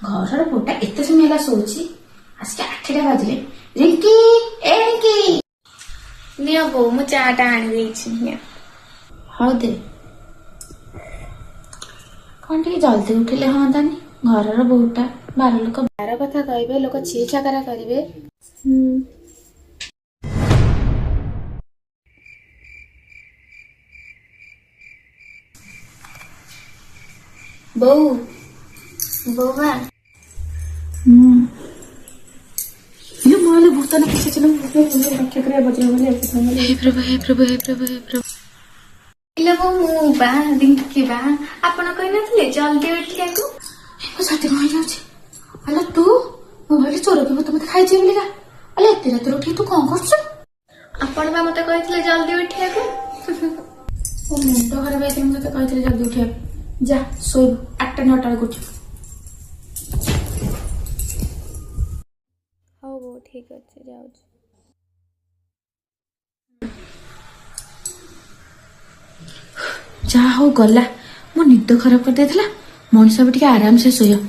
ଘରର ପୁଅଟା ଏତେ ସମୟ ହେଲା ଶୋଉଛି। ଆସିକି 8ଟା ବାଜିଲେ। ରିଙ୍କି ଏ ରିଙ୍କି ନିଅ ବୋଉ ମୁଁ ଚା ଟା ଆଣି ଦେଇଛି ନିଅ। ହଉ ଦେ। କଣ ଟିକେ ଜଲ୍ଦି ଉଠିଲେ ହଅନ୍ତାନି। ଘରର ବୋହୁଟା ବାର ଲୋକ ବାର କଥା କହିବେ, ଲୋକ ଛି ଛାକରା କରିବେ। ବୋଉ ବୋଉ ମା ଭୂତନ କିଛି ছিল ରକ୍ଷା କରିବା ବଜ୍ର ବୋଲି हे प्रभु हे प्रभु हे प्रभु हे प्रभु ଇଲୋ ବୋଉ ମୁଁ ବା ରିଙ୍କି ବା ଆପଣ କହିନଥିଲେ ଜଲ୍ଦି ଉଠିବାକୁ। ଛାତି କଣ ହେଇଯାଉଛି। ଆଲୋ ତୁ ମୁଁ ଭାବିଲି ଚୋର କି ଭୂତ ମତେ ଖାଇଛି ବୋଲିକା। ଆଲୋ ଏତେ ରାତିରେ ଉଠିକି ତୁ କଣ କରୁଛୁ? ଆପଣ ବା ମତେ କହିଥିଲେ ଜଲ୍ଦି ଉଠିବାକୁ। ମୋ ମୁଣ୍ଡ ଖରାପ ହେଇଥିଲା। ମୁଁ ତତେ କହିଥିଲି ଜଲ୍ଦି ଉଠିବାକୁ। ଯା ଶୋଇବୁ 8ଟା 9ଟା ବେଳକୁ ଉଠିବୁ। ହଉ ବୋଉ ଠିକ ଅଛି ଯାଉଛି। ଯାହା ହଉ ଗଲା। ମୋ ନିଦ ଖରାପ କରିଦେଇଥିଲା। ମଣିଷ ବି ଟିକେ ଆରାମସେ ଶୋଇବ।